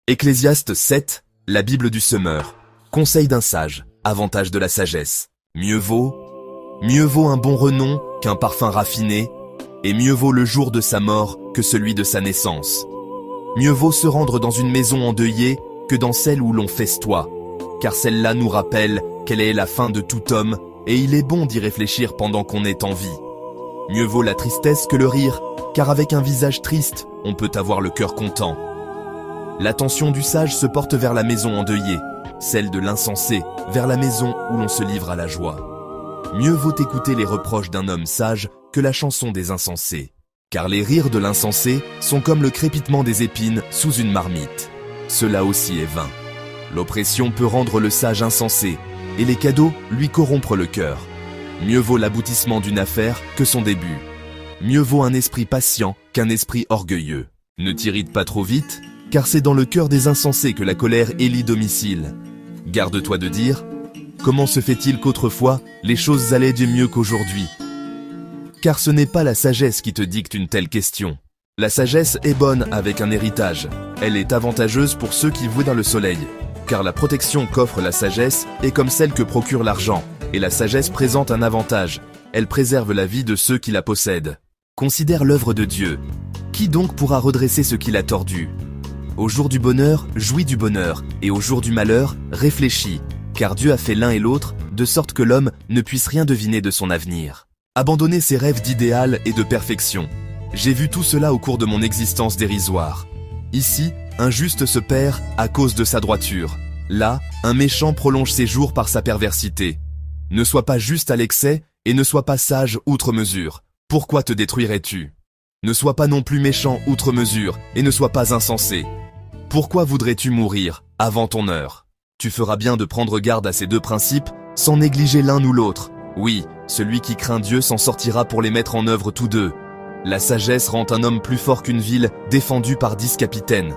Ecclésiaste 7, la Bible du semeur. Conseil d'un sage, avantage de la sagesse. Mieux vaut un bon renom qu'un parfum raffiné, et mieux vaut le jour de sa mort que celui de sa naissance. Mieux vaut se rendre dans une maison endeuillée que dans celle où l'on festoie, car celle-là nous rappelle quelle est la fin de tout homme, et il est bon d'y réfléchir pendant qu'on est en vie. Mieux vaut la tristesse que le rire, car avec un visage triste, on peut avoir le cœur content. L'attention du sage se porte vers la maison endeuillée, celle de l'insensé vers la maison où l'on se livre à la joie. Mieux vaut écouter les reproches d'un homme sage que la chanson des insensés, car les rires de l'insensé sont comme le crépitement des épines sous une marmite. Cela aussi est vain. L'oppression peut rendre le sage insensé, et les cadeaux lui corrompre le cœur. Mieux vaut l'aboutissement d'une affaire que son début. Mieux vaut un esprit patient qu'un esprit orgueilleux. Ne t'irrite pas trop vite, car c'est dans le cœur des insensés que la colère élit domicile. Garde-toi de dire « Comment se fait-il qu'autrefois, les choses allaient du mieux qu'aujourd'hui ?» Car ce n'est pas la sagesse qui te dicte une telle question. La sagesse est bonne avec un héritage. Elle est avantageuse pour ceux qui vouent dans le soleil. Car la protection qu'offre la sagesse est comme celle que procure l'argent. Et la sagesse présente un avantage. Elle préserve la vie de ceux qui la possèdent. Considère l'œuvre de Dieu. Qui donc pourra redresser ce qu'il a tordu ? Au jour du bonheur, jouis du bonheur, et au jour du malheur, réfléchis, car Dieu a fait l'un et l'autre, de sorte que l'homme ne puisse rien deviner de son avenir. Abandonner ses rêves d'idéal et de perfection. J'ai vu tout cela au cours de mon existence dérisoire. Ici, un juste se perd à cause de sa droiture. Là, un méchant prolonge ses jours par sa perversité. Ne sois pas juste à l'excès et ne sois pas sage outre mesure. Pourquoi te détruirais-tu ? Ne sois pas non plus méchant outre mesure et ne sois pas insensé. Pourquoi voudrais-tu mourir avant ton heure ? Tu feras bien de prendre garde à ces deux principes sans négliger l'un ou l'autre. Oui, celui qui craint Dieu s'en sortira pour les mettre en œuvre tous deux. La sagesse rend un homme plus fort qu'une ville défendue par 10 capitaines.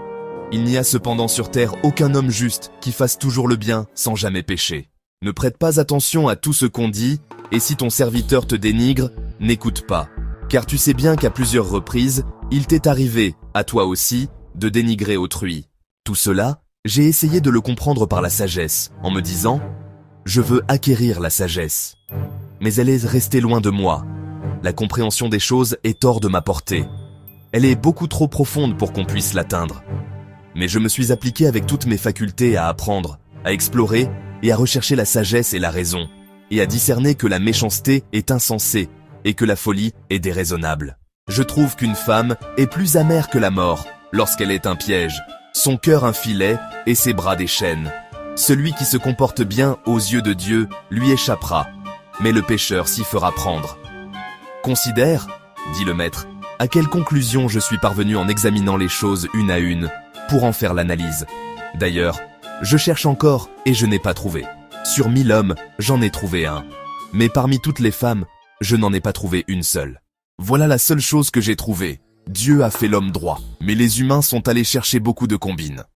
Il n'y a cependant sur terre aucun homme juste qui fasse toujours le bien sans jamais pécher. Ne prête pas attention à tout ce qu'on dit, et si ton serviteur te dénigre, n'écoute pas. Car tu sais bien qu'à plusieurs reprises, il t'est arrivé, à toi aussi, de dénigrer autrui. Tout cela, j'ai essayé de le comprendre par la sagesse, en me disant « Je veux acquérir la sagesse ». Mais elle est restée loin de moi. La compréhension des choses est hors de ma portée. Elle est beaucoup trop profonde pour qu'on puisse l'atteindre. Mais je me suis appliqué avec toutes mes facultés à apprendre, à explorer et à rechercher la sagesse et la raison, et à discerner que la méchanceté est insensée et que la folie est déraisonnable. Je trouve qu'une femme est plus amère que la mort lorsqu'elle est un piège, son cœur un filet et ses bras des chaînes. Celui qui se comporte bien aux yeux de Dieu lui échappera, mais le pécheur s'y fera prendre. Considère, dit le maître, à quelle conclusion je suis parvenu en examinant les choses une à une, pour en faire l'analyse. D'ailleurs, je cherche encore et je n'ai pas trouvé. Sur 1000 hommes, j'en ai trouvé un. Mais parmi toutes les femmes, je n'en ai pas trouvé une seule. Voilà la seule chose que j'ai trouvée. Dieu a fait l'homme droit, mais les humains sont allés chercher beaucoup de combines.